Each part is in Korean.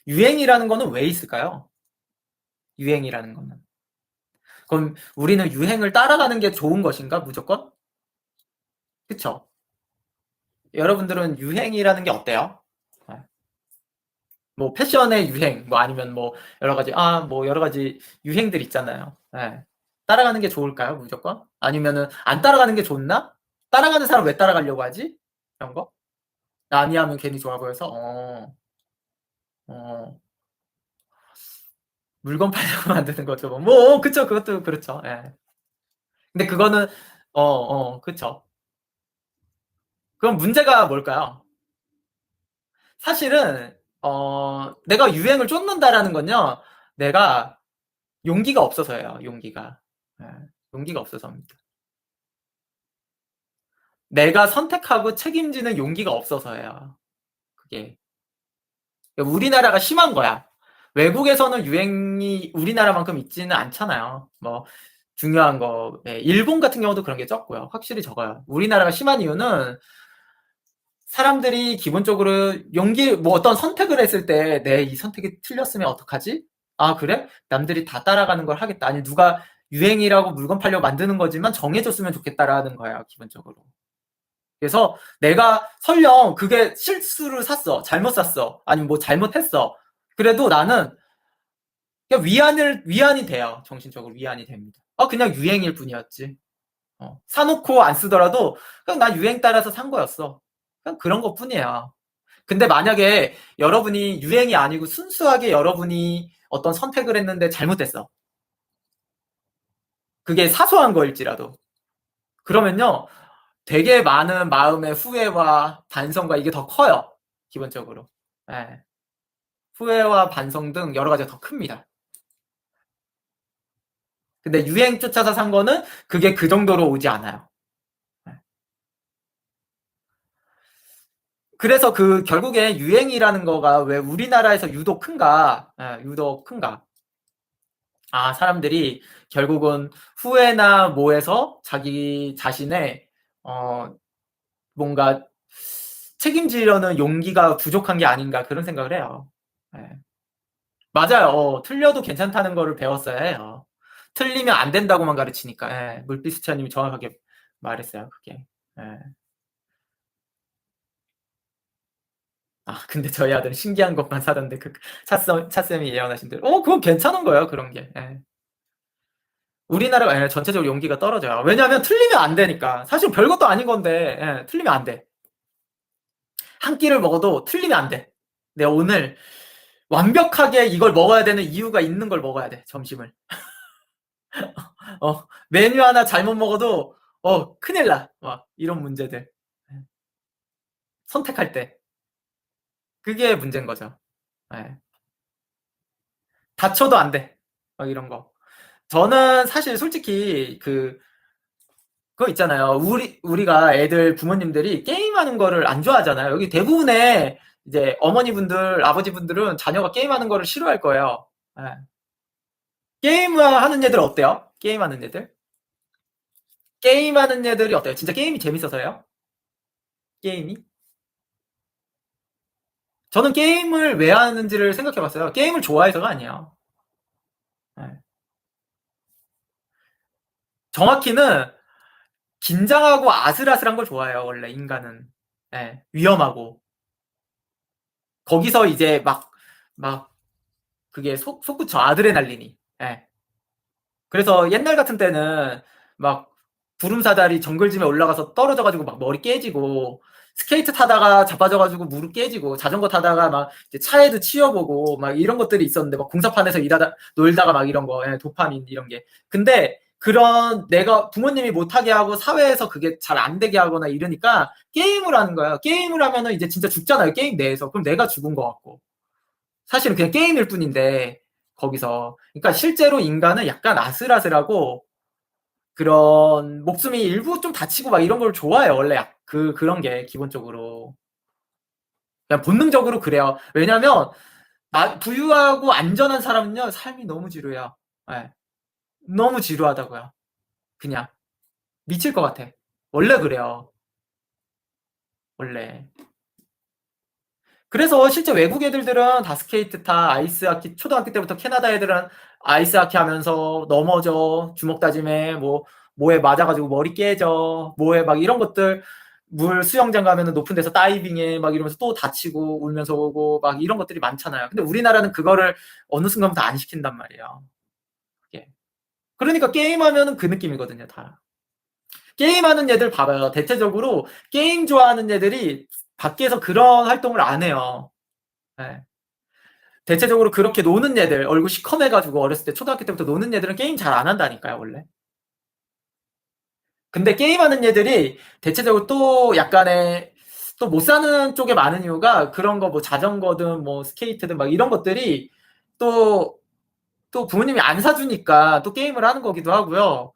유행이라는 거는 왜 있을까요? 유행이라는 거는. 그럼 우리는 유행을 따라가는 게 좋은 것인가, 무조건? 그쵸? 여러분들은 유행이라는 게 어때요? 네. 뭐 패션의 유행, 뭐 아니면 뭐 여러 가지, 뭐 여러 가지 유행들 있잖아요. 네. 따라가는 게 좋을까요, 무조건? 아니면은 안 따라가는 게 좋나? 따라가는 사람 왜 따라가려고 하지? 이런 거? 아니하면 괜히 좋아 보여서, 어, 물건 팔려고 만드는 거죠. 그쵸, 그것도 그렇죠. 예. 근데 그거는, 그쵸. 그럼 문제가 뭘까요? 사실은, 내가 유행을 쫓는다라는 건요, 내가 용기가 없어서예요, 용기가. 예, 용기가 없어서입니다. 내가 선택하고 책임지는 용기가 없어서예요, 그게. 우리나라가 심한 거야. 외국에서는 유행이 우리나라만큼 있지는 않잖아요. 뭐, 중요한 거, 네, 일본 같은 경우도 그런 게 적고요. 확실히 적어요. 우리나라가 심한 이유는 사람들이 기본적으로 뭐 어떤 선택을 했을 때 내 이 선택이 틀렸으면 어떡하지? 아, 그래? 남들이 다 따라가는 걸 하겠다. 아니, 누가 유행이라고 물건 팔려고 만드는 거지만 정해줬으면 좋겠다라는 거야, 기본적으로. 그래서 내가 설령 그게 실수를 샀어. 잘못 샀어. 아니면 뭐 잘못했어. 그래도 나는 그냥 위안이 돼요. 정신적으로 위안이 됩니다. 그냥 유행일 뿐이었지. 사놓고 안 쓰더라도 그냥 나 유행 따라서 산 거였어. 그냥 그런 것 뿐이야. 근데 만약에 여러분이 유행이 아니고 순수하게 여러분이 어떤 선택을 했는데 잘못됐어. 그게 사소한 거일지라도. 그러면요, 되게 많은 마음의 후회와 반성과 이게 더 커요. 기본적으로. 예. 후회와 반성 등 여러 가지가 더 큽니다. 근데 유행 쫓아서 산 거는 그게 그 정도로 오지 않아요. 예. 그래서 그 결국에 유행이라는 거가 왜 우리나라에서 유독 큰가? 예, 유독 큰가? 사람들이 결국은 후회나 뭐에서 자기 자신의 어, 뭔가 책임지려는 용기가 부족한 게 아닌가 그런 생각을 해요. 예. 맞아요. 틀려도 괜찮다는 거를 배웠어야 해요. 틀리면 안 된다고만 가르치니까. 예. 물비스처님이 정확하게 말했어요. 그게. 예. 근데 저희 아들은 신기한 것만 사던데 그 차쌤이 예언하신 대로. 그건 괜찮은 거예요. 그런 게. 예. 우리나라가 전체적으로 용기가 떨어져요. 왜냐하면 틀리면 안 되니까. 사실 별것도 아닌 건데 틀리면 안 돼. 한 끼를 먹어도 틀리면 안 돼. 내가 오늘 완벽하게 이걸 먹어야 되는 이유가 있는 걸 먹어야 돼. 점심을. 메뉴 하나 잘못 먹어도 큰일 나. 막 이런 문제들. 선택할 때. 그게 문제인 거죠. 예. 다쳐도 안 돼. 막 이런 거. 저는 사실 솔직히 그거 있잖아요. 우리가 애들 부모님들이 게임하는 거를 안 좋아하잖아요. 여기 대부분의 이제 어머니분들, 아버지분들은 자녀가 게임하는 거를 싫어할 거예요. 예. 게임 하는 애들 어때요? 게임하는 애들? 게임하는 애들이 어때요? 진짜 게임이 재밌어서요? 게임이? 저는 게임을 왜 하는지를 생각해 봤어요. 게임을 좋아해서가 아니에요. 예. 정확히는 긴장하고 아슬아슬한 걸 좋아해요, 원래 인간은. 예. 위험하고. 거기서 이제 막 그게 솟구쳐 아드레날린이. 예. 그래서 옛날 같은 때는 막 구름사다리 정글짐에 올라가서 떨어져가지고 막 머리 깨지고 스케이트 타다가 자빠져가지고 무릎 깨지고 자전거 타다가 막 이제 차에도 치여보고 막 이런 것들이 있었는데 막 공사판에서 일하다 놀다가 막 이런 거 도파민 이런 게. 근데 그런 내가 부모님이 못하게 하고 사회에서 그게 잘 안 되게 하거나 이러니까 게임을 하는 거예요. 게임을 하면은 이제 진짜 죽잖아요. 게임 내에서. 그럼 내가 죽은 것 같고. 사실은 그냥 게임일 뿐인데 거기서. 그러니까 실제로 인간은 약간 아슬아슬하고 그런 목숨이 일부 좀 다치고 막 이런 걸 좋아해요. 원래 그런 게 기본적으로. 그냥 본능적으로 그래요. 왜냐면 부유하고 안전한 사람은요 삶이 너무 지루해요. 네. 너무 지루하다고요. 그냥 미칠 것 같아. 원래 그래요. 원래. 그래서 실제 외국 애들들은 다 스케이트 타, 아이스하키, 초등학교 때부터 캐나다 애들은 아이스하키 하면서 넘어져, 주먹 다짐해, 뭐에 맞아가지고 머리 깨져, 뭐에 막 이런 것들, 물 수영장 가면은 높은 데서 다이빙해, 막 이러면서 또 다치고 울면서 오고, 막 이런 것들이 많잖아요. 근데 우리나라는 그거를 어느 순간부터 안 시킨단 말이에요. 예. 그러니까 게임하면은 그 느낌이거든요, 다. 게임하는 애들 봐봐요. 대체적으로 게임 좋아하는 애들이 밖에서 그런 활동을 안 해요. 예. 대체적으로 그렇게 노는 애들, 얼굴 시커매가지고 어렸을 때 초등학교 때부터 노는 애들은 게임 잘 안 한다니까요, 원래. 근데 게임하는 애들이 대체적으로 또 약간의 또 못 사는 쪽에 많은 이유가 그런 거 뭐 자전거든 뭐 스케이트든 막 이런 것들이 또, 또 부모님이 안 사주니까 또 게임을 하는 거기도 하고요.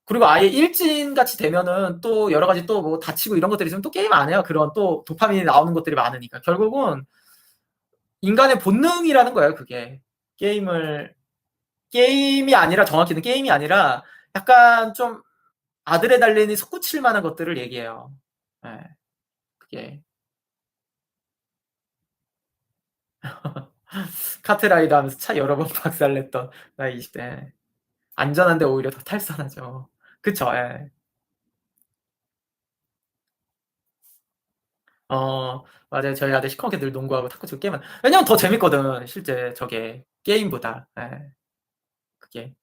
그리고 아예 일진 같이 되면은 또 여러 가지 또 뭐 다치고 이런 것들이 있으면 또 게임 안 해요. 그런 또 도파민이 나오는 것들이 많으니까. 결국은 인간의 본능이라는 거예요, 그게. 게임을 게임이 아니라 정확히는 게임이 아니라 약간 좀 아드레날린이 솟구칠 만한 것들을 얘기해요. 예. 그게 카트라이더 하면서 차 여러 번 박살냈던 나이 20대. 안전한데 오히려 더 탈선하죠. 그쵸. 예. 맞아요. 저희 아들 시커멓게 늘 농구하고 탁구 치고 게임은 왜냐면 더 재밌거든. 실제 저게 게임보다. 예. 그게.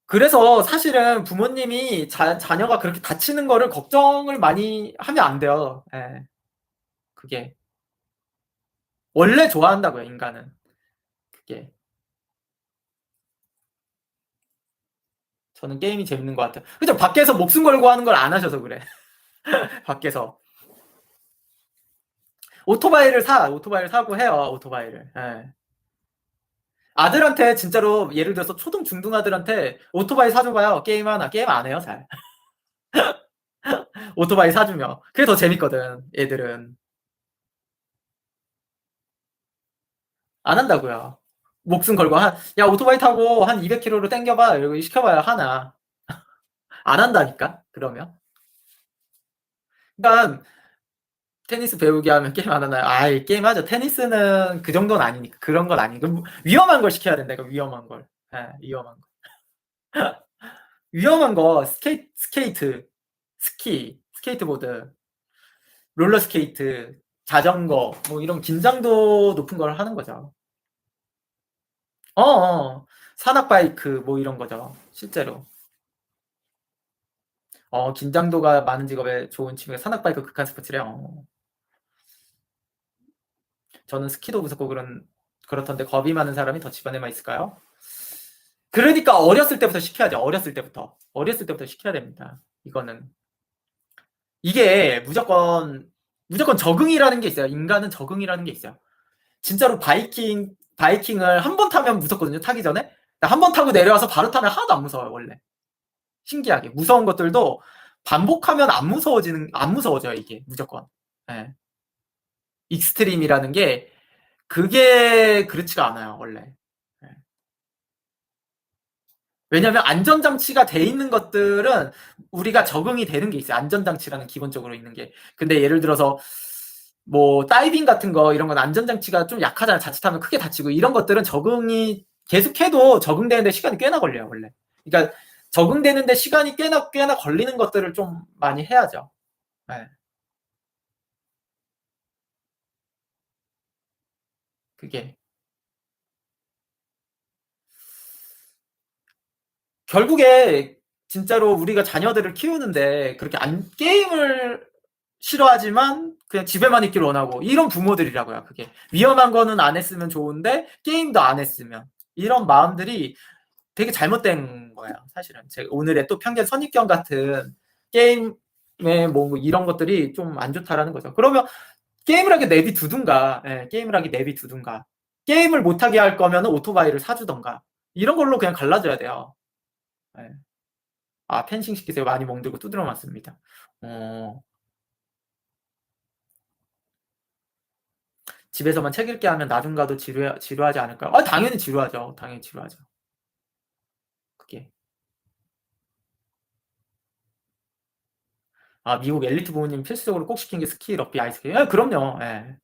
그래서 사실은 부모님이 자녀가 그렇게 다치는 거를 걱정을 많이 하면 안 돼요. 예. 그게. 원래 좋아한다고요, 인간은. 그게. 저는 게임이 재밌는 것 같아요. 그죠? 밖에서 목숨 걸고 하는 걸 안 하셔서 그래. 밖에서. 오토바이를 사고 해요, 오토바이를. 예. 아들한테 진짜로 예를 들어서 초등, 중등 아들한테 오토바이 사줘봐요. 게임 하나. 게임 안 해요, 잘. 오토바이 사주면. 그게 더 재밌거든, 애들은. 안 한다고요. 목숨 걸고 야, 오토바이 타고 한 200km로 땡겨봐. 이러고 시켜봐야 하나. 안 한다니까, 그러면. 그러니까 테니스 배우게 하면 게임 안 하나요? 아이, 게임 하죠. 테니스는 그 정도는 아니니까. 그런 건 아니고. 위험한 걸 시켜야 된다, 이거 위험한 걸. 예, 위험한 거. 위험한 거, 스케이트, 스케이트보드, 롤러스케이트, 자전거, 뭐 이런 긴장도 높은 걸 하는 거죠. 산악바이크, 뭐 이런 거죠. 실제로. 긴장도가 많은 직업에 좋은 취미가 산악바이크 극한 스포츠래요. 저는 스키도 무섭고 그렇던데 겁이 많은 사람이 더 집안에만 있을까요? 그러니까 어렸을 때부터 시켜야죠. 어렸을 때부터. 어렸을 때부터 시켜야 됩니다. 이거는. 이게 무조건 적응이라는 게 있어요. 인간은 적응이라는 게 있어요. 진짜로 바이킹을 한 번 타면 무섭거든요. 타기 전에. 한 번 타고 내려와서 바로 타면 하나도 안 무서워요, 원래. 신기하게. 무서운 것들도 반복하면 안 무서워져요, 이게. 무조건. 예. 익스트림이라는 게 그게 그렇지가 않아요, 원래. 예. 왜냐면 안전장치가 돼 있는 것들은 우리가 적응이 되는 게 있어요. 안전장치라는 기본적으로 있는 게. 근데 예를 들어서 뭐 다이빙 같은 거 이런 건 안전장치가 좀 약하잖아요. 자칫하면 크게 다치고 이런 것들은 적응이 계속해도 적응되는데 시간이 꽤나 걸려요, 원래. 그러니까 적응되는데 시간이 꽤나 걸리는 것들을 좀 많이 해야죠. 네. 그게 결국에 진짜로 우리가 자녀들을 키우는데 그렇게 게임을 싫어하지만 그냥 집에만 있기를 원하고 이런 부모들이라고요. 그게 위험한 거는 안 했으면 좋은데 게임도 안 했으면 이런 마음들이 되게 잘못된 거예요. 사실은 제가 오늘의 또 편견 선입견 같은 게임의 뭐 이런 것들이 좀 안 좋다라는 거죠. 그러면 게임을 하게 내비두든가, 예, 게임을 하게 내비두든가, 게임을 못하게 할 거면 오토바이를 사주던가 이런 걸로 그냥 갈라져야 돼요. 예. 펜싱 시키세요. 많이 멍들고 두드려 맞습니다. 어, 집에서만 책 읽게 하면 나중 가도 지루하지 않을까요? 당연히 지루하죠. 당연히 지루하죠. 그게. 아, 미국 엘리트 부모님 필수적으로 꼭 시킨 게 스키, 럭비, 아이스케이팅. 예, 그럼요. 예.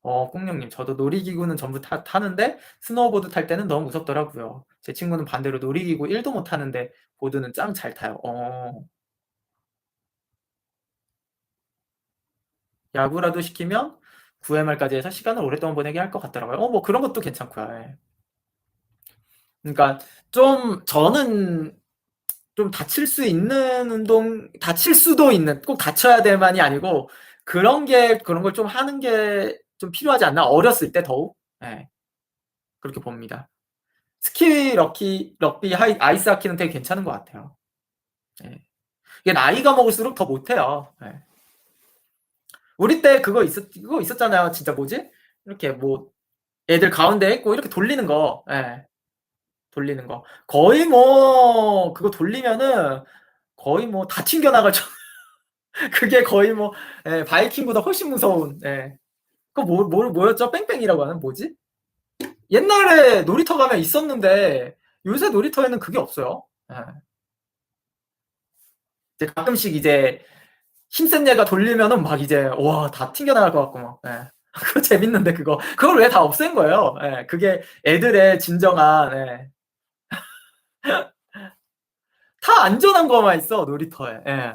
꽁룡님, 저도 놀이기구는 전부 타는데 스노우보드 탈 때는 너무 무섭더라고요. 제 친구는 반대로 놀이기구 1도 못 타는데 보드는 짱 잘 타요. 야구라도 시키면 9회말까지 해서 시간을 오랫동안 보내게 할 것 같더라고요. 뭐 그런 것도 괜찮고요. 예. 그러니까 좀 저는 좀 다칠 수 있는 운동, 다칠 수도 있는, 꼭 다쳐야 될 만이 아니고 그런 걸 좀 하는 게 좀 필요하지 않나? 어렸을 때 더욱. 예. 그렇게 봅니다. 스키, 럭비, 아이스 하키는 되게 괜찮은 것 같아요. 예. 이게 나이가 먹을수록 더 못해요. 예. 우리 때 그거 있었잖아요. 진짜 뭐지? 이렇게 뭐 애들 가운데 있고 이렇게 돌리는 거. 예. 돌리는 거. 거의 뭐 그거 돌리면은 거의 뭐 다 튕겨나갈 정 그게 거의 뭐 예, 바이킹보다 훨씬 무서운. 예. 그거 뭐였죠? 뺑뺑이라고 하는 뭐지? 옛날에 놀이터 가면 있었는데 요새 놀이터에는 그게 없어요. 예. 이제 가끔씩 이제 힘센 얘가 돌리면은 막 이제 와, 다 튕겨나갈 것 같고 막. 예. 그거 재밌는데 그걸 왜 다 없앤 거예요? 예. 그게 애들의 진정한 예. 다 안전한 거만 있어 놀이터에. 예.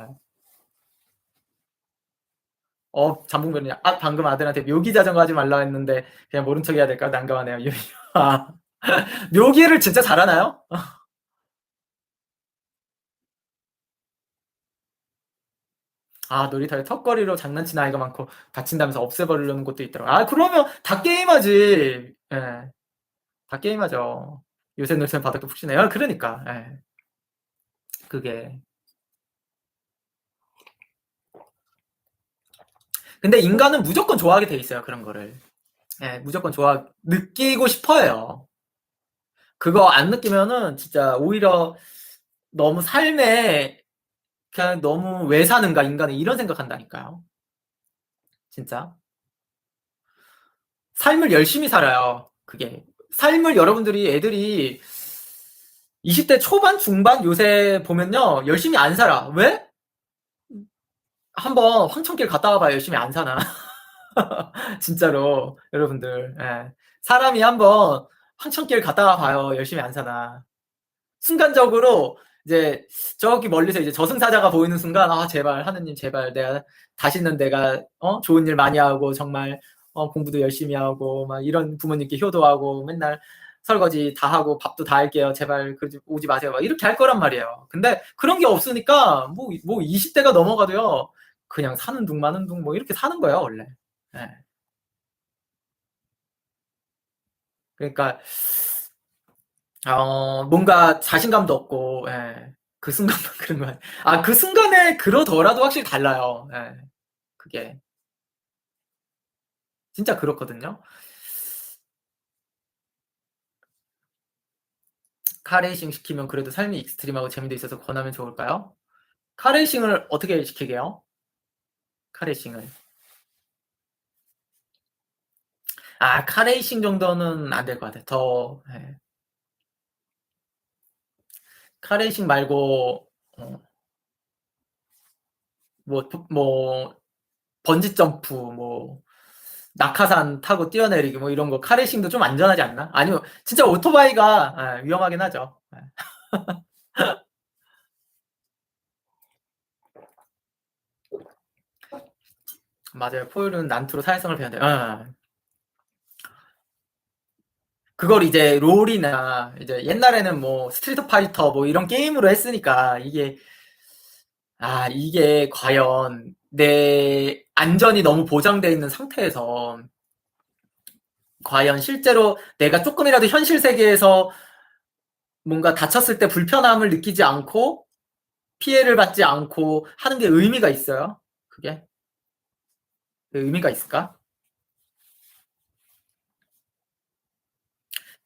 잠봉변이 방금 아들한테 묘기 자전거 하지 말라 했는데 그냥 모른 척 해야 될까 난감하네요. 아, 묘기를 진짜 잘하나요? 아, 놀이터에 턱걸이로 장난치는 아이가 많고 다친다면서 없애버리려는 것도 있더라고. 아, 그러면 다 게임하지. 예, 다 게임하죠. 요새 놀이터는 바닥도 푹 쉬네요. 그러니까. 예, 그게. 근데 인간은 무조건 좋아하게 돼 있어요. 그런 거를. 예, 무조건 느끼고 싶어요. 그거 안 느끼면은 진짜 오히려 너무 삶에 그냥 너무 왜 사는가 인간은 이런 생각한다니까요. 진짜 삶을 열심히 살아요. 그게 삶을 여러분들이 애들이 20대 초반 중반 요새 보면요 열심히 안 살아. 왜? 한번 황천길 갔다 와봐 열심히 안 사나. 진짜로 여러분들 예. 사람이 한번 황천길 갔다 와봐요 열심히 안 사나. 순간적으로 이제 저기 멀리서 이제 저승사자가 보이는 순간 아 제발 하느님 제발 내가 좋은 일 많이 하고 정말 공부도 열심히 하고 막 이런 부모님께 효도하고 맨날 설거지 다 하고 밥도 다 할게요 제발 그러지 오지 마세요 막 이렇게 할 거란 말이에요. 근데 그런 게 없으니까 뭐 20대가 넘어가도요 그냥 사는 둥 마는 둥 뭐 이렇게 사는 거예요 원래. 예. 그러니까 뭔가 자신감도 없고, 예. 그 순간만 그런 거 그 순간에 그러더라도 확실히 달라요. 예. 그게. 진짜 그렇거든요. 카레이싱 시키면 그래도 삶이 익스트림하고 재미도 있어서 권하면 좋을까요? 카레이싱을 어떻게 시키게요? 카레이싱을. 카레이싱 정도는 안 될 것 같아요. 예. 카레이싱 말고, 뭐, 번지 점프, 뭐, 낙하산 타고 뛰어내리기 뭐 이런 거 카레이싱도 좀 안전하지 않나? 아니면 진짜 오토바이가 위험하긴 하죠. 예. 맞아요. 포유류는 난투로 사회성을 배운대요. 그걸 이제 롤이나 이제 옛날에는 뭐 스트리트 파이터 뭐 이런 게임으로 했으니까 이게 과연 내 안전이 너무 보장되어 있는 상태에서 과연 실제로 내가 조금이라도 현실 세계에서 뭔가 다쳤을 때 불편함을 느끼지 않고 피해를 받지 않고 하는 게 의미가 있어요? 그게? 그 의미가 있을까?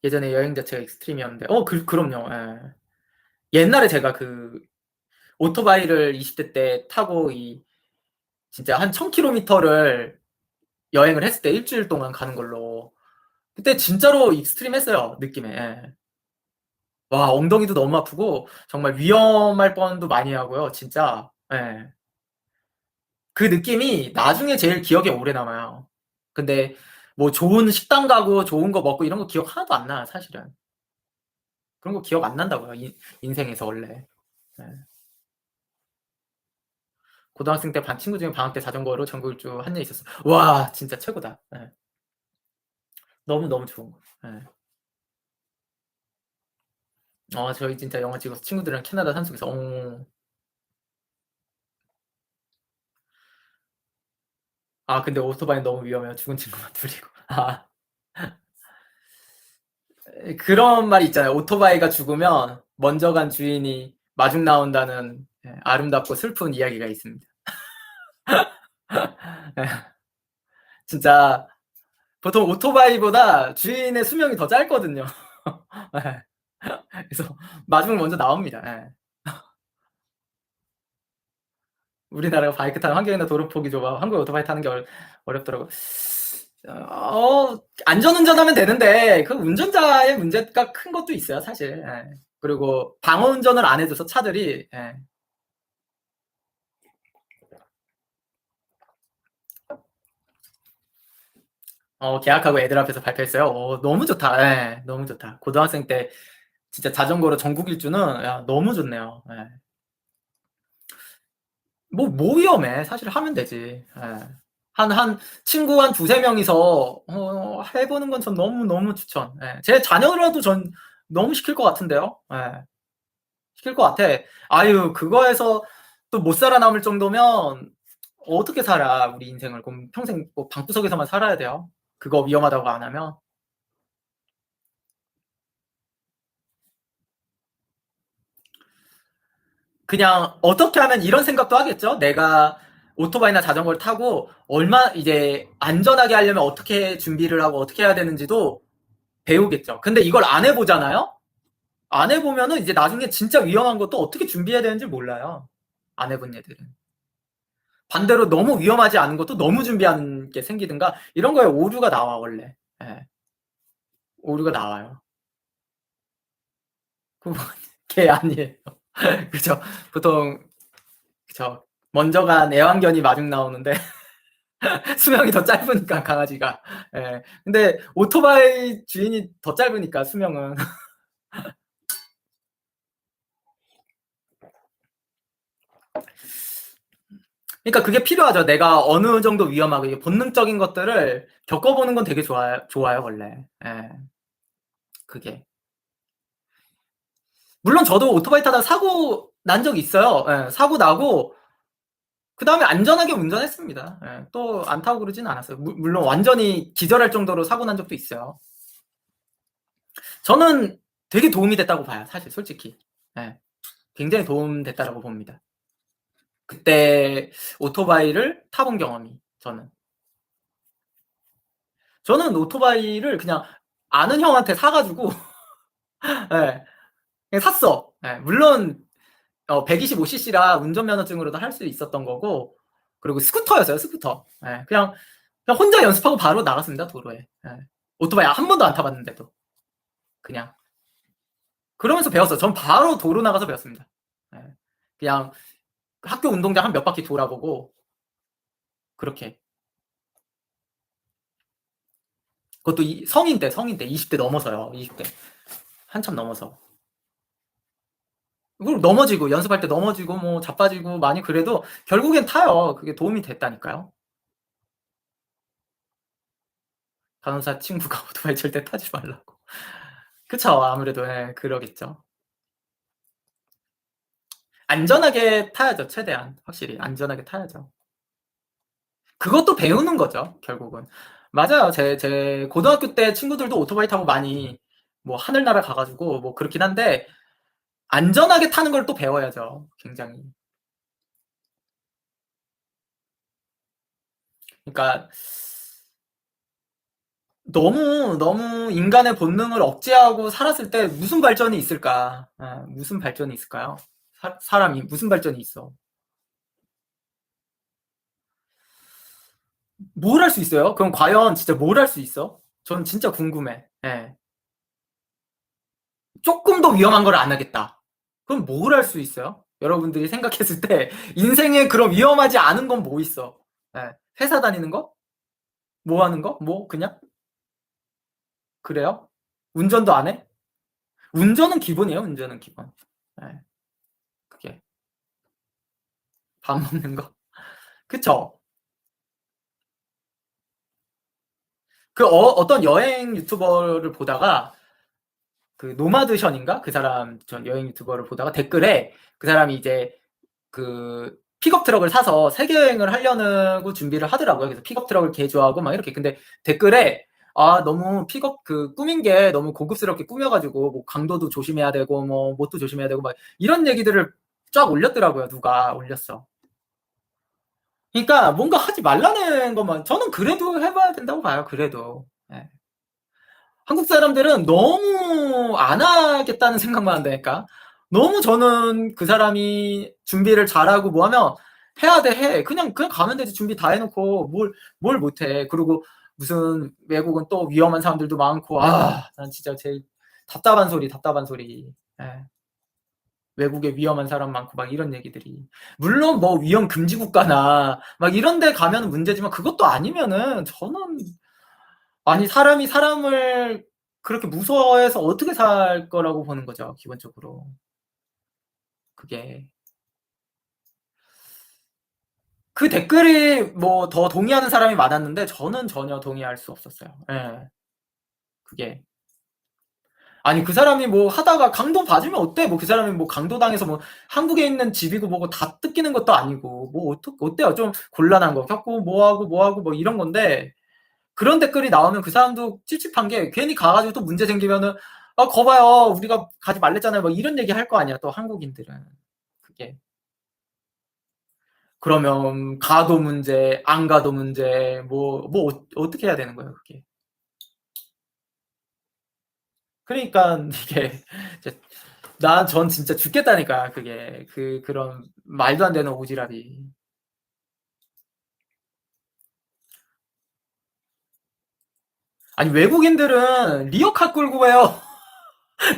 예전에 여행 자체가 익스트림이었는데, 그럼요. 예. 옛날에 제가 오토바이를 20대 때 타고 진짜 한 1000km를 여행을 했을 때 일주일 동안 가는 걸로. 그때 진짜로 익스트림 했어요, 느낌에. 예. 와, 엉덩이도 너무 아프고 정말 위험할 뻔도 많이 하고요. 진짜. 예. 그 느낌이 나중에 제일 기억에 오래 남아요. 근데 뭐 좋은 식당 가고 좋은 거 먹고 이런 거 기억 하나도 안 나요, 사실은. 그런 거 기억 안 난다고요, 인생에서 원래. 예. 고등학생 때 반 친구 중에 방학 때 자전거로 전국 일주 한 애 있었어. 와, 진짜 최고다. 예. 너무너무 좋은 거. 예. 저희 진짜 영화 찍어서 친구들이랑 캐나다 산속에서 근데 오토바이는 너무 위험해요. 죽은 친구만 둘이고. 그런 말이 있잖아요. 오토바이가 죽으면 먼저 간 주인이 마중 나온다는 아름답고 슬픈 이야기가 있습니다. 진짜 보통 오토바이보다 주인의 수명이 더 짧거든요. 그래서 마중 먼저 나옵니다. 우리나라가 바이크 타는 환경이나 도로 폭이 좁아 한국 오토바이 타는 게 어렵더라고. 안전운전하면 되는데 그 운전자의 문제가 큰 것도 있어요, 사실. 그리고 방어 운전을 안 해줘서 차들이 계약하고 애들 앞에서 발표했어요. 너무 좋다. 너무 좋다. 고등학생 때 진짜 자전거로 전국 일주는 야, 너무 좋네요. 뭐 위험해. 사실 하면 되지. 한 친구 한 두세 명이서 해보는 건 전 너무 추천. 제 자녀라도 전 너무 시킬 것 같은데요. 시킬 것 같아. 아유, 그거에서 또 못 살아남을 정도면 어떻게 살아, 우리 인생을. 그럼 평생 뭐 방구석에서만 살아야 돼요. 그거 위험하다고 안 하면. 그냥 어떻게 하면 이런 생각도 하겠죠. 내가 오토바이나 자전거를 타고 얼마 이제 안전하게 하려면 어떻게 준비를 하고 어떻게 해야 되는지도 배우겠죠. 근데 이걸 안 해보잖아요. 안 해보면은 이제 나중에 진짜 위험한 것도 어떻게 준비해야 되는지 몰라요. 안 해본 애들은. 반대로 너무 위험하지 않은 것도 너무 준비하는 게 생기든가 이런 거에 오류가 나와 원래. 오류가 나와요. 그게 아니에요. 그죠? 보통 그죠? 먼저 간 애완견이 마중 나오는데 수명이 더 짧으니까 강아지가. 근데 오토바이 주인이 더 짧으니까 수명은. 그러니까 그게 필요하죠. 내가 어느 정도 위험하고 본능적인 것들을 겪어보는 건 되게 좋아요 원래. 그게. 물론 저도 오토바이 타다 사고 난 적이 있어요. 사고 나고 그 다음에 안전하게 운전했습니다. 또 안 타고 그러진 않았어요. 물론 완전히 기절할 정도로 사고 난 적도 있어요. 저는 되게 도움이 됐다고 봐요. 사실 솔직히. 굉장히 도움됐다라고 봅니다. 그때 오토바이를 타본 경험이 저는 오토바이를 그냥 아는 형한테 사가지고 그냥 샀어. 물론 125cc라 운전면허증으로도 할 수 있었던 거고 그리고 스쿠터였어요. 스쿠터. 그냥 혼자 연습하고 바로 나갔습니다. 도로에. 오토바이 한 번도 안 타봤는데도 그냥 그러면서 배웠어요. 전 바로 도로 나가서 배웠습니다. 그냥 학교 운동장 한 몇 바퀴 돌아보고 그렇게. 그것도 성인 때 20대 넘어서요. 20대 한참 넘어서. 그리고 넘어지고 연습할 때 넘어지고 뭐 자빠지고 많이 그래도 결국엔 타요. 그게 도움이 됐다니까요. 간호사 친구가 오토바이 절대 타지 말라고. 그쵸. 아무래도 그러겠죠. 안전하게 타야죠. 최대한 확실히 안전하게 타야죠. 그것도 배우는 거죠. 결국은. 맞아요. 제 고등학교 때 친구들도 오토바이 타고 많이 뭐 하늘나라 가가지고 뭐 그렇긴 한데 안전하게 타는 걸 또 배워야죠. 굉장히. 그러니까 너무 인간의 본능을 억제하고 살았을 때 무슨 발전이 있을까? 무슨 발전이 있을까요? 사람이 무슨 발전이 있어? 뭘 할 수 있어요? 그럼 과연 진짜 뭘 할 수 있어? 전 진짜 궁금해. 조금 더 위험한 걸 안 하겠다. 그럼 뭘 할 수 있어요? 여러분들이 생각했을 때 인생에 그럼 위험하지 않은 건 뭐 있어? 예. 회사 다니는 거? 뭐 하는 거? 뭐 그냥? 그래요? 운전도 안 해? 운전은 기본이에요. 운전은 기본. 예. 그게 밥 먹는 거. 그쵸? 어떤 여행 유튜버를 보다가 그 노마드션인가? 그 사람 전 여행 유튜버를 보다가 댓글에 그 사람이 이제 그 픽업 트럭을 사서 세계 여행을 하려고 준비를 하더라고요. 그래서 픽업 트럭을 개조하고 막 이렇게. 근데 댓글에 너무 픽업 그 꾸민 게 너무 고급스럽게 꾸며가지고 뭐 강도도 조심해야 되고 뭐 뭣도 조심해야 되고 막 이런 얘기들을 쫙 올렸더라고요. 누가 올렸어. 그러니까 뭔가 하지 말라는 것만 저는 그래도 해봐야 된다고 봐요. 그래도. 예. 한국 사람들은 너무 안 하겠다는 생각만 한다니까. 너무 저는 그 사람이 준비를 잘하고 뭐 하면 해야 돼, 해. 그냥 가면 되지. 준비 다 해놓고 뭘 못해. 그리고 무슨 외국은 또 위험한 사람들도 많고, 난 진짜 제일 답답한 소리. 예. 외국에 위험한 사람 많고 막 이런 얘기들이. 물론 뭐 위험 금지 국가나 막 이런 데 가면 문제지만 그것도 아니면은 저는 아니 사람이 사람을 그렇게 무서워해서 어떻게 살 거라고 보는 거죠. 기본적으로. 그게. 그 댓글이 뭐 더 동의하는 사람이 많았는데 저는 전혀 동의할 수 없었어요. 예. 그게. 아니 그 사람이 뭐 하다가 강도 받으면 어때? 뭐 그 사람이 뭐 강도당해서 뭐 한국에 있는 집이고 뭐고 다 뜯기는 것도 아니고 뭐 어때요? 좀 곤란한 거 겪고 뭐하고 뭐 이런 건데 그런 댓글이 나오면 그 사람도 찝찝한 게 괜히 가가지고 또 문제 생기면은 거봐요 우리가 가지 말랬잖아요 뭐 이런 얘기 할 거 아니야 또 한국인들은 그게 그러면 가도 문제 안 가도 문제 뭐 어떻게 해야 되는 거예요 그게 그러니까 이게 난 전 진짜 죽겠다니까 그게 그런 말도 안 되는 오지랖이 아니 외국인들은 리어카 끌고 가요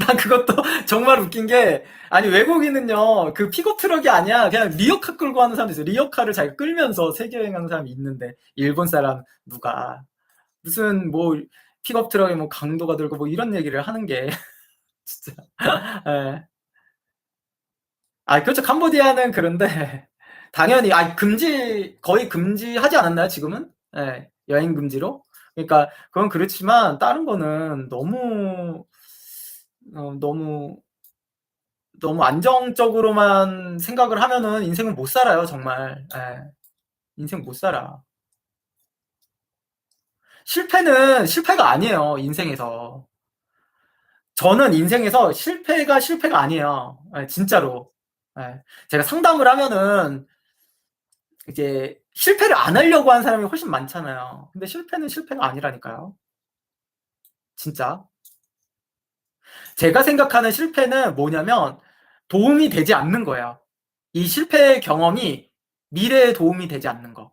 난 그것도 정말 웃긴 게 아니 외국인은요 그 픽업 트럭이 아니야 그냥 리어카 끌고 하는 사람도 있어요 리어카를 자기가 끌면서 세계 여행하는 사람이 있는데 일본 사람 누가 무슨 뭐 픽업 트럭에 뭐 강도가 들고 뭐 이런 얘기를 하는 게 진짜 예. 그렇죠 캄보디아는 그런데 당연히 금지 거의 금지하지 않았나요 지금은 예, 여행 금지로 그러니까 그건 그렇지만 다른 거는 너무 너무 안정적으로만 생각을 하면은 인생을 못 살아요, 정말. 예. 인생 못 살아. 실패는 실패가 아니에요, 인생에서. 저는 인생에서 실패가 아니에요. 예, 진짜로. 예. 제가 상담을 하면은 이제 실패를 안 하려고 하는 사람이 훨씬 많잖아요. 근데 실패는 실패가 아니라니까요. 진짜. 제가 생각하는 실패는 뭐냐면 도움이 되지 않는 거예요. 이 실패의 경험이 미래에 도움이 되지 않는 거.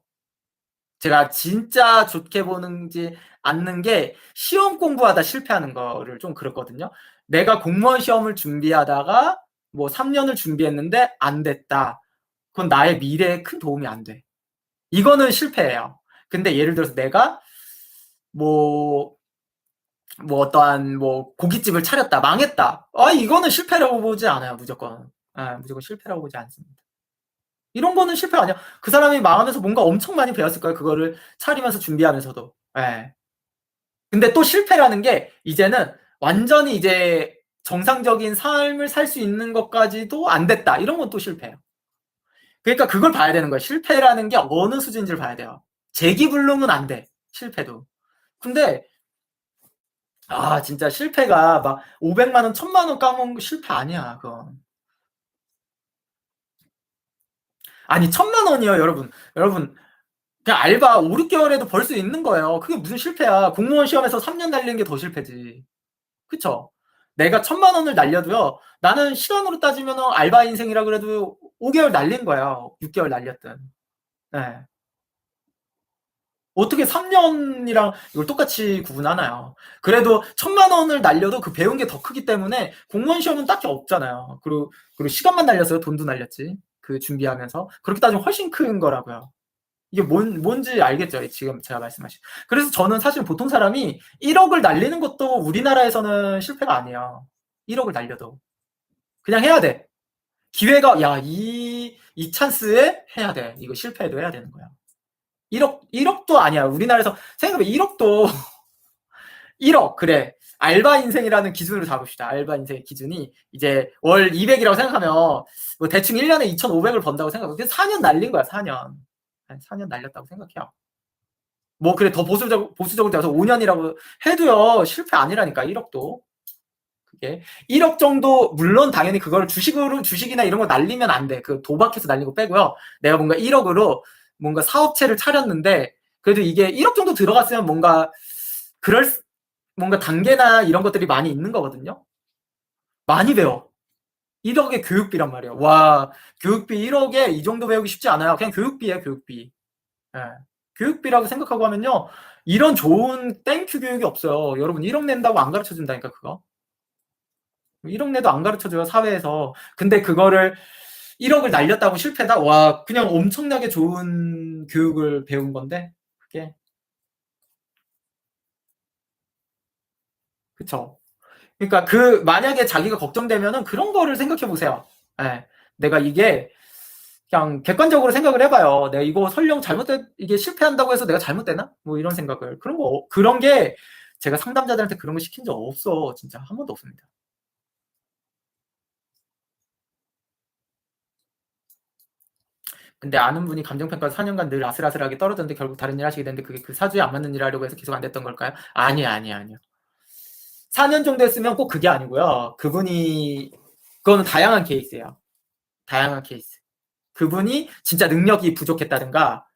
제가 진짜 좋게 보는지 않는 게 시험 공부하다 실패하는 거를 좀 그렇거든요. 내가 공무원 시험을 준비하다가 뭐 3년을 준비했는데 안 됐다. 그건 나의 미래에 큰 도움이 안 돼. 이거는 실패예요. 근데 예를 들어서 내가 뭐, 뭐 어떠한 뭐 고깃집을 차렸다. 망했다. 이거는 실패라고 보지 않아요. 무조건. 무조건 실패라고 보지 않습니다. 이런 거는 실패가 아니야. 그 사람이 망하면서 뭔가 엄청 많이 배웠을 거예요. 그거를 차리면서 준비하면서도. 예. 근데 또 실패라는 게 이제는 완전히 이제 정상적인 삶을 살 수 있는 것까지도 안 됐다. 이런 건 또 실패예요. 그러니까 그걸 봐야 되는 거예요. 실패라는 게 어느 수준인지를 봐야 돼요. 재기불능은 안 돼. 실패도. 근데 진짜 실패가 막 500만 원, 1000만 원 까먹은 거 실패 아니야. 그건. 아니 1000만 원이요, 여러분. 여러분 그냥 알바 5, 6개월에도 벌 수 있는 거예요. 그게 무슨 실패야. 공무원 시험에서 3년 날리는 게 더 실패지. 그쵸? 내가 1000만 원을 날려도요. 나는 시간으로 따지면 알바 인생이라 그래도 5개월 날린 거야. 6개월 날렸든. 네. 어떻게 3년이랑 이걸 똑같이 구분하나요? 그래도 1,000,000원을 날려도 그 배운 게 더 크기 때문에 공무원 시험은 딱히 없잖아요. 그리고 시간만 날렸어요. 돈도 날렸지. 그 준비하면서. 그렇게 따지면 훨씬 큰 거라고요. 이게 뭔지 알겠죠? 지금 제가 말씀하신. 그래서 저는 사실 보통 사람이 1억을 날리는 것도 우리나라에서는 실패가 아니에요. 1억을 날려도. 그냥 해야 돼. 기회가, 야, 이 찬스에 해야 돼. 이거 실패해도 해야 되는 거야. 1억도 아니야. 우리나라에서 생각해보면 1억도 1억 그래. 알바 인생이라는 기준으로 잡읍시다. 알바 인생의 기준이 이제 월 200이라고 생각하면 뭐 대충 1년에 2,500을 번다고 생각하면 4년 날린 거야. 4년. 한 4년 날렸다고 생각해요. 뭐 그래 더 보수적으로 돼서 5년이라고 해도요. 실패 아니라니까 1억도. 그게 1억 정도 물론 당연히 그걸 주식이나 이런 거 날리면 안 돼. 그 도박해서 날린 거 빼고요. 내가 뭔가 1억으로 뭔가 사업체를 차렸는데 그래도 이게 1억 정도 들어갔으면 뭔가 단계나 이런 것들이 많이 있는 거거든요. 많이 배워. 1억의 교육비란 말이에요. 와, 교육비 1억에 이 정도 배우기 쉽지 않아요. 그냥 교육비예요, 교육비. 예. 교육비라고 생각하고 하면요. 이런 좋은 땡큐 교육이 없어요. 여러분 1억 낸다고 안 가르쳐 준다니까 그거. 1억 내도 안 가르쳐 줘요, 사회에서. 근데 그거를 1억을 날렸다고 실패다? 와, 그냥 엄청나게 좋은 교육을 배운 건데 그게 그쵸. 그러니까 만약에 자기가 걱정되면은 그런 거를 생각해 보세요. 예. 내가 이게 그냥 객관적으로 생각을 해봐요. 내가 이거 설령 이게 실패한다고 해서 내가 잘못되나? 뭐 이런 생각을. 그런 게 제가 상담자들한테 그런 거 시킨 적 없어. 진짜 한 번도 없습니다. 근데 아는 분이 감정평가 4년간 늘 아슬아슬하게 떨어졌는데 결국 다른 일 하시게 됐는데 그게 그 사주에 안 맞는 일 하려고 해서 계속 안 됐던 걸까요? 아니요. 4년 정도 했으면 꼭 그게 아니고요. 그거는 다양한 케이스예요. 다양한 케이스. 그분이 진짜 능력이 부족했다든가,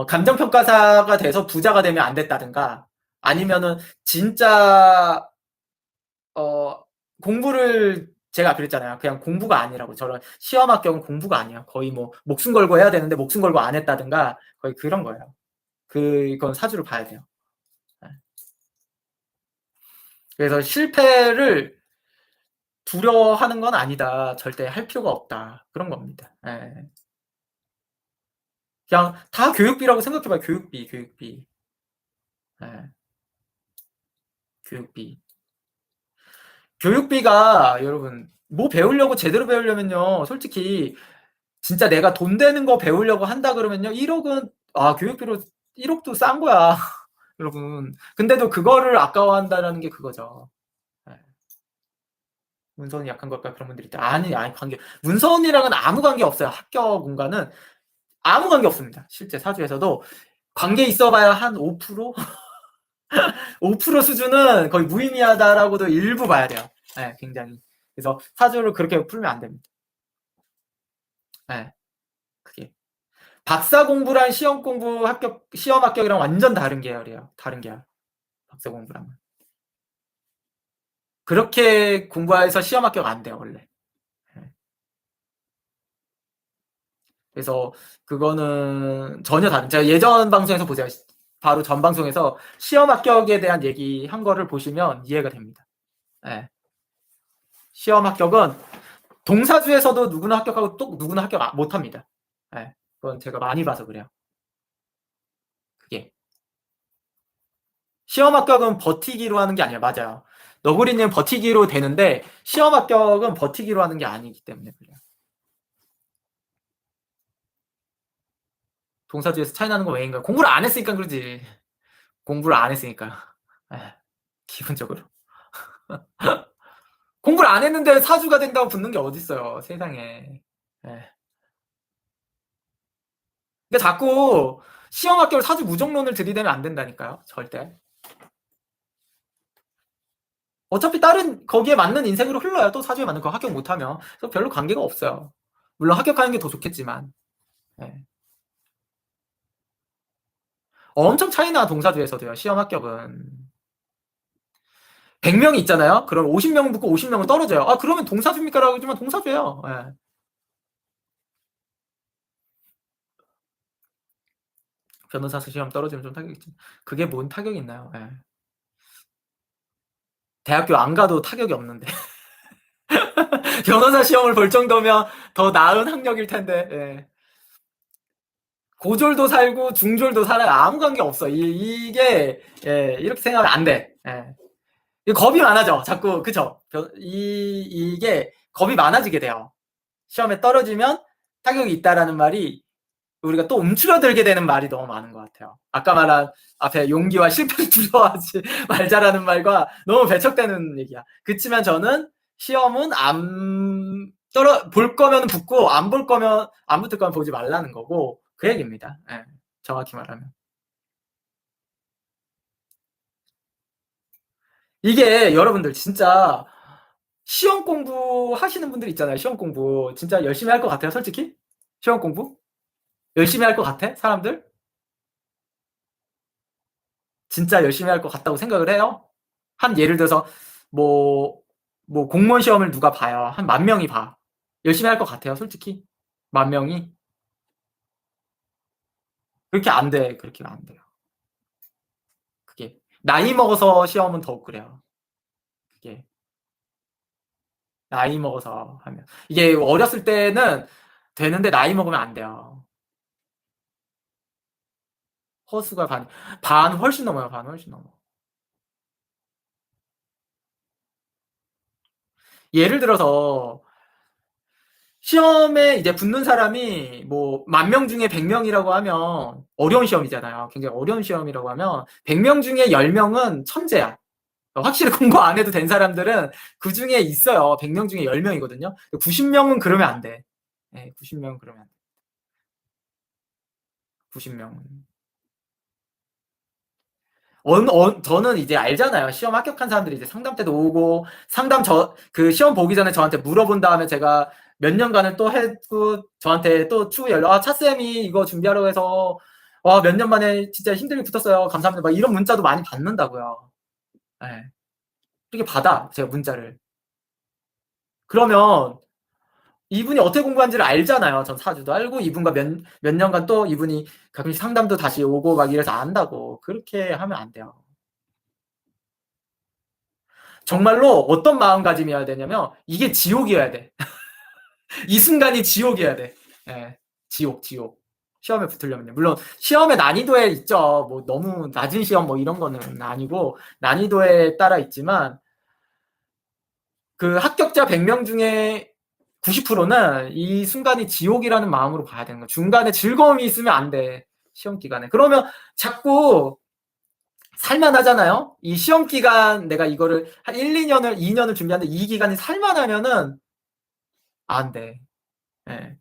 감정평가사가 돼서 부자가 되면 안 됐다든가, 아니면은 진짜, 어, 공부를 제가 그랬잖아요. 그냥 공부가 아니라고. 저런 시험 합격은 공부가 아니야. 거의 뭐 목숨 걸고 해야 되는데 목숨 걸고 안 했다든가 거의 그런 거예요. 이건 사주를 봐야 돼요. 네. 그래서 실패를 두려워하는 건 아니다. 절대 할 필요가 없다. 그런 겁니다. 네. 그냥 다 교육비라고 생각해봐요. 교육비. 네. 교육비. 교육비가 여러분 뭐 배우려고 제대로 배우려면요. 솔직히 진짜 내가 돈 되는 거 배우려고 한다 그러면요. 1억은 교육비로 1억도 싼 거야. 여러분. 근데도 그거를 아까워한다라는 게 그거죠. 네. 문서는 약한 걸까 그런 분들이 있다. 아니 문서원이랑은 아무 관계 없어요. 합격 공간은 아무 관계 없습니다. 실제 사주에서도 관계 있어봐야 한 5%? 5% 수준은 거의 무의미하다라고도 일부 봐야 돼요. 네, 굉장히. 그래서 사주를 그렇게 풀면 안 됩니다. 네, 그게. 박사 공부랑 시험 합격이랑 완전 다른 계열이에요. 다른 계열. 박사 공부랑은. 그렇게 공부해서 시험 합격 안 돼요, 원래. 네. 그래서 그거는 전혀 다른. 제가 예전 방송에서 보세요. 바로 전 방송에서 시험 합격에 대한 얘기 한 거를 보시면 이해가 됩니다. 네. 시험 합격은 동사주에서도 누구나 합격하고 또 누구나 합격 못합니다. 네. 그건 제가 많이 봐서 그래요. 그게. 시험 합격은 버티기로 하는 게 아니에요. 맞아요. 너구리님 버티기로 되는데 시험 합격은 버티기로 하는 게 아니기 때문에 그래요. 동사주에서 차이 나는 건 왜인가요? 공부를 안 했으니까 그러지. 공부를 안 했으니까. 에휴, 기본적으로. 공부를 안 했는데 사주가 된다고 붙는 게 어딨어요. 세상에. 에휴. 근데 자꾸 시험 합격을 사주 무정론을 들이대면 안 된다니까요. 절대. 어차피 다른 거기에 맞는 인생으로 흘러요. 또 사주에 맞는 거 합격 못하면. 그래서 별로 관계가 없어요. 물론 합격하는 게 더 좋겠지만. 네. 엄청 차이나 동사주에서도요. 시험 합격은. 100명이 있잖아요. 그럼 50명 붙고 50명은 떨어져요. 그러면 동사주입니까? 라고 하지만 동사주예요. 네. 변호사 시험 떨어지면 좀 타격이 있죠. 그게 뭔 타격이 있나요? 예. 대학교 안 가도 타격이 없는데. 변호사 시험을 볼 정도면 더 나은 학력일 텐데. 예. 고졸도 살고 중졸도 살아요. 아무 관계 없어. 이게 예, 이렇게 생각하면 안 돼. 예. 겁이 많아져. 자꾸 그쵸? 이게 겁이 많아지게 돼요. 시험에 떨어지면 타격이 있다라는 말이 우리가 또 움츠러들게 되는 말이 너무 많은 것 같아요. 아까 말한 앞에 용기와 실패를 두려워하지 말자라는 말과 너무 배척되는 얘기야. 그치만 저는 시험은 볼 거면 붙고 안 볼 거면 안 붙을 거면 보지 말라는 거고 그 얘기입니다. 예, 정확히 말하면. 이게 여러분들 진짜 시험 공부 하시는 분들 있잖아요. 시험 공부 진짜 열심히 할 것 같아요. 솔직히 시험 공부 열심히 할 것 같아 사람들 진짜 열심히 할 것 같다고 생각을 해요. 한 예를 들어서 뭐, 뭐 공무원 시험을 누가 봐요. 한 10,000명이 봐. 열심히 할 것 같아요. 솔직히 10,000명이 그렇게 안 돼. 그렇게 안 돼요. 그게 나이 먹어서 시험은 더욱 그래요. 그게 나이 먹어서 하면 이게 어렸을 때는 되는데 나이 먹으면 안 돼요. 허수가 반 훨씬 넘어요. 반 훨씬 넘어. 예를 들어서 시험에 이제 붙는 사람이 뭐 10,000명 중에 100명이라고 하면 어려운 시험이잖아요. 굉장히 어려운 시험이라고 하면 100명 중에 10명은 천재야. 확실히 공부 안 해도 된 사람들은 그 중에 있어요. 100명 중에 10명이거든요. 90명은 그러면 안 돼. 네, 90명은 그러면 안 돼. 90명은. 저는 이제 알잖아요. 시험 합격한 사람들이 이제 상담 때도 오고, 그 시험 보기 전에 저한테 물어본 다음에 제가 몇 년간을 또 했고, 저한테 또 추후 차쌤이 이거 준비하려고 해서, 몇 년 만에 진짜 힘들게 붙었어요. 감사합니다. 막 이런 문자도 많이 받는다고요. 네. 이렇게 받아, 제가 문자를. 그러면 이분이 어떻게 공부한지를 알잖아요. 전 사주도 알고, 이분과 몇 년간 또 이분이 가끔씩 상담도 다시 오고 막 이래서 안다고. 그렇게 하면 안 돼요. 정말로 어떤 마음가짐이어야 되냐면 이게 지옥이어야 돼. 이 순간이 지옥이어야 돼. 예, 지옥. 시험에 붙으려면요. 물론 시험의 난이도에 있죠. 뭐 너무 낮은 시험 뭐 이런 거는 아니고 난이도에 따라 있지만 그 합격자 100명 중에 90%는 이 순간이 지옥이라는 마음으로 봐야 되는 거야. 중간에 즐거움이 있으면 안 돼. 시험 기간에. 그러면 자꾸 살만하잖아요. 이 시험 기간 내가 이거를 한 1, 2년을 준비하는데 이 기간이 살만하면은 안 돼. 예.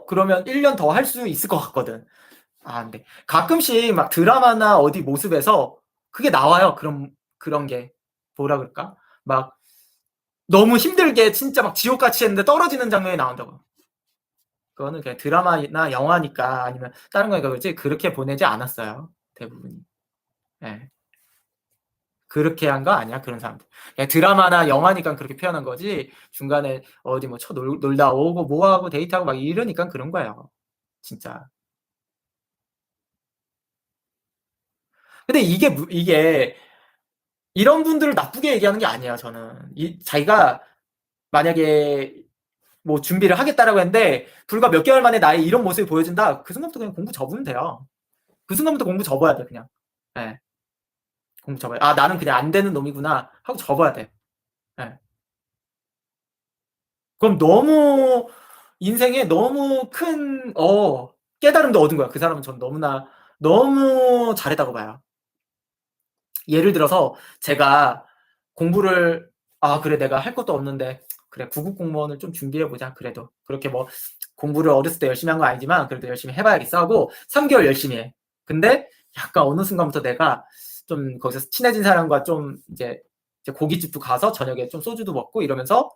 그러면 1년 더 할 수 있을 것 같거든. 안 돼. 가끔씩 막 드라마나 어디 모습에서 그게 나와요. 그런 게. 뭐라 그럴까? 막 너무 힘들게 진짜 막 지옥같이 했는데 떨어지는 장면이 나온다고. 그거는 그냥 드라마나 영화니까 아니면 다른 거니까 그렇지 그렇게 보내지 않았어요. 대부분이. 예. 그렇게 한 거 아니야 그런 사람들. 그냥 드라마나 영화니까 그렇게 표현한 거지 중간에 어디 뭐 놀다 오고 뭐하고 데이트하고 막 이러니까 그런 거예요. 진짜. 근데 이게 이런 분들을 나쁘게 얘기하는 게 아니에요. 저는 자기가 만약에 뭐 준비를 하겠다라고 했는데 불과 몇 개월 만에 나의 이런 모습을 보여준다. 그 순간부터 그냥 공부 접으면 돼요. 그 순간부터 공부 접어야 돼 그냥. 네, 공부 접어야. 아 나는 그냥 안 되는 놈이구나 하고 접어야 돼. 네. 그럼 너무 인생에 너무 큰 깨달음도 얻은 거야. 그 사람은 전 너무 잘했다고 봐요. 예를 들어서 제가 공부를 그래 내가 할 것도 없는데 그래 9급 공무원을 좀 준비해 보자. 그래도 그렇게 뭐 공부를 어렸을 때 열심히 한 건 아니지만 그래도 열심히 해봐야겠어 하고 3개월 열심히 해. 근데 약간 어느 순간부터 내가 좀 거기서 친해진 사람과 좀 이제 고깃집도 가서 저녁에 좀 소주도 먹고 이러면서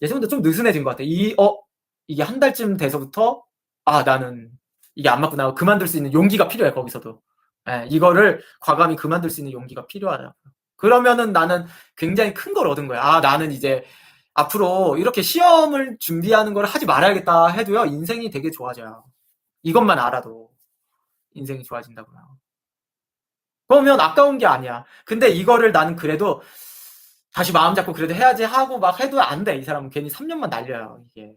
예전보다 좀 느슨해진 것 같아. 이게 한 달쯤 돼서부터 나는 이게 안 맞구나 하고 그만둘 수 있는 용기가 필요해 거기서도. 예, 이거를 과감히 그만둘 수 있는 용기가 필요하다. 그러면은 나는 굉장히 큰 걸 얻은 거야. 나는 이제 앞으로 이렇게 시험을 준비하는 걸 하지 말아야겠다 해도요 인생이 되게 좋아져요. 이것만 알아도 인생이 좋아진다고요. 그러면 아까운 게 아니야. 근데 이거를 나는 그래도 다시 마음 잡고 그래도 해야지 하고 막 해도 안 돼. 이 사람은 괜히 3년만 날려요, 이게.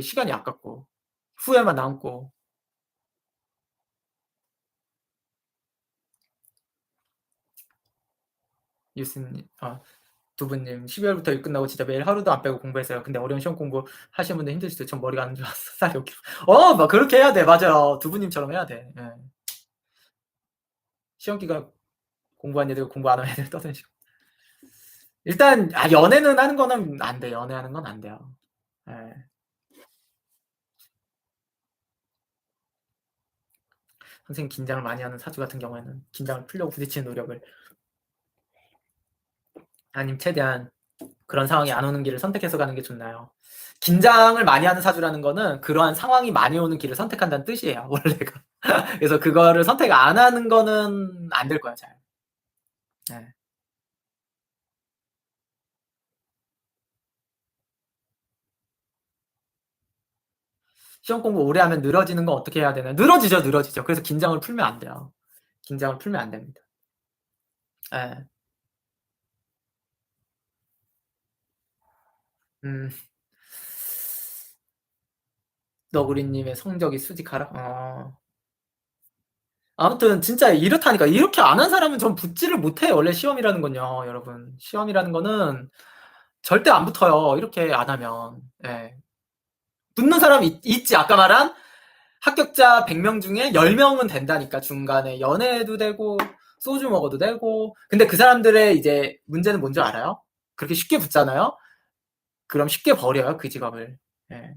시간이 아깝고. 후회만 남고. 유스님, 두부님, 12월부터 일 끝나고 진짜 매일 하루도 안 빼고 공부했어요. 근데 어려운 시험 공부 하시는 분들 힘드시죠? 전 머리가 안 좋아서 살이 5kg. 막 그렇게 해야 돼. 맞아요. 두부님처럼 해야 돼. 예. 시험 기간 공부한 애들 공부 안 하는 애들 떠드시고. 일단 연애는 하는 거는 안 돼. 연애하는 건 안 돼요. 예. 선생님 긴장을 많이 하는 사주 같은 경우에는 긴장을 풀려고 부딪히는 노력을 아니면 최대한 그런 상황이 안 오는 길을 선택해서 가는 게 좋나요? 긴장을 많이 하는 사주라는 거는 그러한 상황이 많이 오는 길을 선택한다는 뜻이에요, 원래가. 그래서 그거를 선택 안 하는 거는 안 될 거야, 잘. 네. 시험 공부 오래 하면 늘어지는 건 어떻게 해야 되나요? 늘어지죠. 그래서 긴장을 풀면 안 돼요. 긴장을 풀면 안 됩니다. 네. 음, 너구리님의 성적이 수직하라? 아무튼 진짜 이렇다니까. 이렇게 안 한 사람은 전 붙지를 못해요. 원래 시험이라는 건요, 여러분. 시험이라는 거는 절대 안 붙어요. 이렇게 안 하면. 예. 붙는 사람이 있지. 아까 말한 합격자 100명 중에 10명은 된다니까. 중간에 연애해도 되고 소주 먹어도 되고. 근데 그 사람들의 이제 문제는 뭔지 알아요? 그렇게 쉽게 붙잖아요. 그럼 쉽게 버려요, 그 직업을. 예.